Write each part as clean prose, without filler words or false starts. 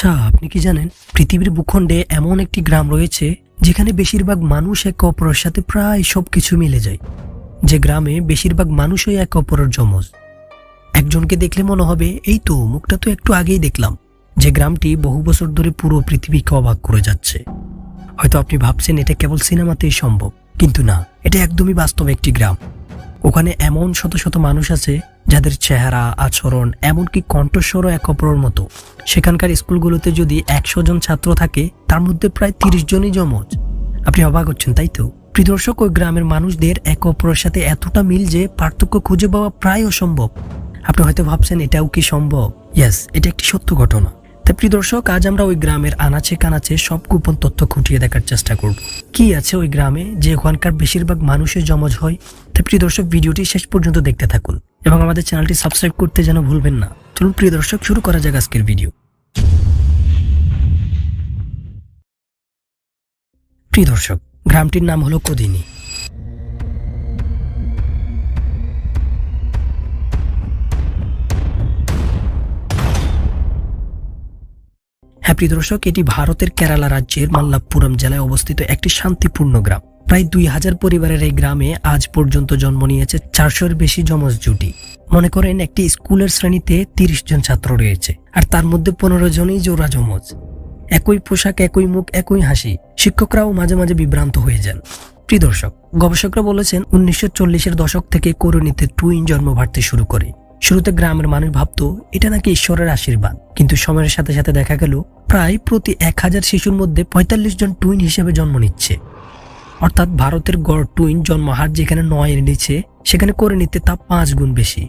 আচ্ছা, আপনি কি জানেন পৃথিবীর ভূখণ্ডে এমন একটি গ্রাম রয়েছে যেখানে বেশিরভাগ মানুষ একে অপরের সাথে প্রায় সবকিছু মিলে যায়। যে গ্রামে বেশিরভাগ মানুষই একে অপরের যমজ। একজনকে দেখলে মনে হবে এই তো মুখটা তো একটু আগেই দেখলাম। যে গ্রামটি বহু বছর ধরে পুরো পৃথিবীকে অবাক করে যাচ্ছে। হয়তো আপনি ভাবছেন এটা কেবল সিনেমাতেই সম্ভব, কিন্তু না, এটা একদমই বাস্তব একটি গ্রাম। ওখানে এমন শত শত মানুষ আছে যাদের চেহারা, আচরণ, এমনকি কণ্ঠস্বরও এক অপরের মতো। সেখানকার স্কুলগুলোতে যদি 100 জন ছাত্র থাকে, তার মধ্যে প্রায় 30 জনই যমজ। আপনি অবাক হচ্ছেন, তাই তো? প্রিয় দর্শক, ওই গ্রামের মানুষদের এক অপরের সাথে এতটা মিল যে পার্থক্য খুঁজে পাওয়া প্রায় অসম্ভব। আপনি হয়তো ভাবছেন এটাও কি সম্ভব? ইয়েস, এটা একটি সত্য ঘটনা। তাই প্রিয় দর্শক, আজ আমরা ওই গ্রামের আনাচে কানাচে সব গোপন তথ্য খুঁটিয়ে দেখার চেষ্টা করব। কি আছে ওই গ্রামে যে ওখানকার বেশিরভাগ মানুষের যমজ হয়? তাই প্রিয় দর্শক, ভিডিওটি শেষ পর্যন্ত দেখতে থাকুন এবং আমাদের চ্যানেলটি সাবস্ক্রাইব করতে যেন ভুলবেন না। চলুন প্রিয় দর্শক, শুরু করা যাক আজকের ভিডিও। প্রিয় দর্শক, গ্রামটির নাম হলো কদিনী। হ্যাঁ প্রিয় দর্শক, এটি ভারতের কেরালা রাজ্যের মাল্লাপুরম জেলায় অবস্থিত একটি শান্তিপূর্ণ গ্রাম। প্রায় 2000 পরিবারের এই গ্রামে আজ পর্যন্ত জন্ম নিয়েছে 400-এর বেশি যমজ জুটি। মনে করেন একটি স্কুলের শ্রেণীতে 30 জন ছাত্র রয়েছে, আর তার মধ্যে 15 জনই জোড়া যমজ। একই পোশাক, একই মুখ, একই হাসি। শিক্ষকরাও মাঝে মাঝে বিভ্রান্ত হয়ে যান। প্রিয় দর্শক, গবেষকরা বলেছেন 1940-এর দশক থেকে করণীতে টুইন জন্ম বাড়তে শুরু করে। শুরুতে গ্রামের মানুষ ভাবতো এটা নাকি ঈশ্বরের আশীর্বাদ, কিন্তু সময়ের সাথে সাথে দেখা গেল প্রায় প্রতি 1000 শিশুর মধ্যে 45 জন টুইন হিসেবে জন্ম নিচ্ছে। অর্থাৎ ভারতের গড় টুইন জন্মহার যেখানে 9-এর নিচে, সেখানে করণীতে তা 5 গুণ বেশি।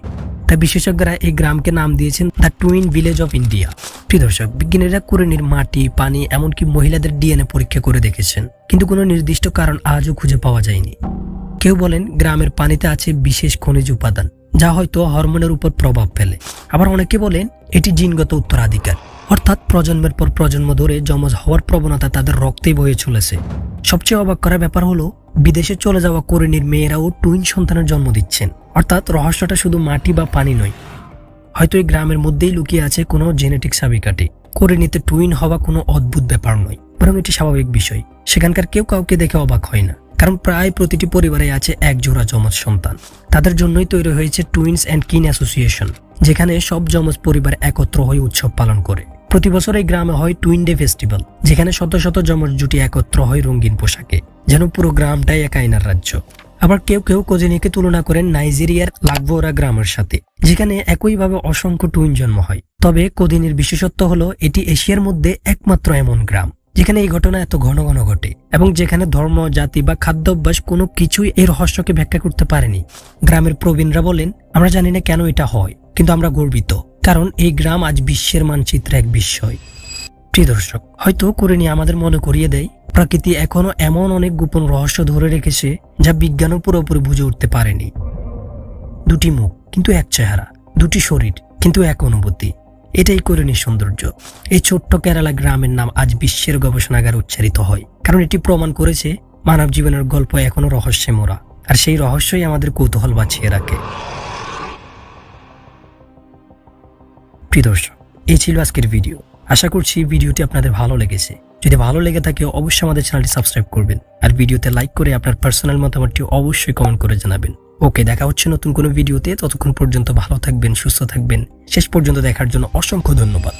তাই বিশেষজ্ঞরা এই গ্রামকে নাম দিয়েছেন the twin village of India. প্রিয় দর্শক, বিজ্ঞানীরা করণীর মাটি, পানি, এমনকি মহিলাদের ডিএনএ পরীক্ষা করে দেখেছেন, কিন্তু কোনো নির্দিষ্ট কারণ আজও খুঁজে পাওয়া যায়নি। কেউ বলেন গ্রামের পানিতে আছে বিশেষ খনিজ উপাদান, যা হয়তো হরমোনের উপর প্রভাব ফেলে। আবার অনেকে বলেন এটি জিনগত উত্তরাধিকার, অর্থাৎ প্রজন্মের পর প্রজন্ম ধরে যমজ হওয়ার প্রবণতা তাদের রক্তেই বয়ে চলেছে। সবচেয়ে অবাক করার ব্যাপার হলো বিদেশে চলে যাওয়া করণীর মেয়েরাও টুইন সন্তানের জন্ম দিচ্ছেন। অর্থাৎ রহস্যটা শুধু মাটি বা পানি নয়, হয়তো এই গ্রামের মধ্যেই লুকিয়ে আছে কোনো জেনেটিক চাবিকাঠি। করণীতে টুইন হওয়া কোনো অদ্ভুত ব্যাপার নয়, বরং এটি স্বাভাবিক বিষয়। সেখানকার কেউ কাউকে দেখে অবাক হয় না, কারণ প্রায় প্রতিটি পরিবারে আছে এক জোড়া যমজ সন্তান। তাদের জন্যই তৈরি হয়েছে টুইনস অ্যান্ড কিন অ্যাসোসিয়েশন, যেখানে সব যমজ পরিবার একত্র হয়ে উৎসব পালন করে। প্রতি বছর এই গ্রামে হয় টুইন ডে ফেস্টিভ্যাল, যেখানে শত শত যমজ জুটি একত্র হয় রঙিন পোশাকে, যেন পুরো গ্রামটাই এক আয়নার রাজ্য। আবার কেউ কেউ কোজিনিকে তুলনা করেন নাইজেরিয়ার লাগবোরা গ্রামের সাথে, যেখানে একইভাবে অসংখ্য টুইন জন্ম হয়। তবে কোদিনীর বিশেষত্ব হলো এটি এশিয়ার মধ্যে একমাত্র এমন গ্রাম যেখানে এই ঘটনা এত ঘন ঘন ঘটে, এবং যেখানে ধর্ম, জাতি বা খাদ্যাভ্যাস কোনো কিছুই এর রহস্যকে ব্যাখ্যা করতে পারেনি। গ্রামের প্রবীণরা বলেন, আমরা জানি না কেন এটা হয়, কিন্তু আমরা গর্বিত, কারণ এই গ্রাম আজ বিশ্বের মানচিত্রে এক বিস্ময়। প্রিয় দর্শক, হয়তো করণী আমাদের মনে করিয়ে দেয় প্রকৃতি এখনো এমন অনেক গোপন রহস্য ধরে রেখেছে যা বিজ্ঞানও পুরোপুরি বুঝে উঠতে পারেনি। দুটি মুখ কিন্তু এক চেহারা, দুটি শরীর কিন্তু এক অনুভূতি, এটাই করণীর সৌন্দর্য। এই ছোট্ট কেরালা গ্রামের নাম আজ বিশ্বের গবেষণাগারে উচ্চারিত হয়, কারণ এটি প্রমাণ করেছে মানব জীবনের গল্প এখনো রহস্যে মোড়া, আর সেই রহস্যই আমাদের কৌতূহল বাঁচিয়ে রাখে। প্রিয় দর্শক, এই ছিল আজকের ভিডিও। আশা করছি ভিডিওটি আপনাদের ভালো লেগেছে। যদি ভালো লেগে থাকে অবশ্যই আমাদের চ্যানেলটি সাবস্ক্রাইব করবেন, আর ভিডিওতে লাইক করে আপনার পার্সোনাল মতামতটি অবশ্যই কমেন্ট করে জানাবেন। ওকে, দেখা হচ্ছে নতুন কোনো ভিডিওতে। ততক্ষণ পর্যন্ত ভালো থাকবেন, সুস্থ থাকবেন। শেষ পর্যন্ত দেখার জন্য অসংখ্য ধন্যবাদ।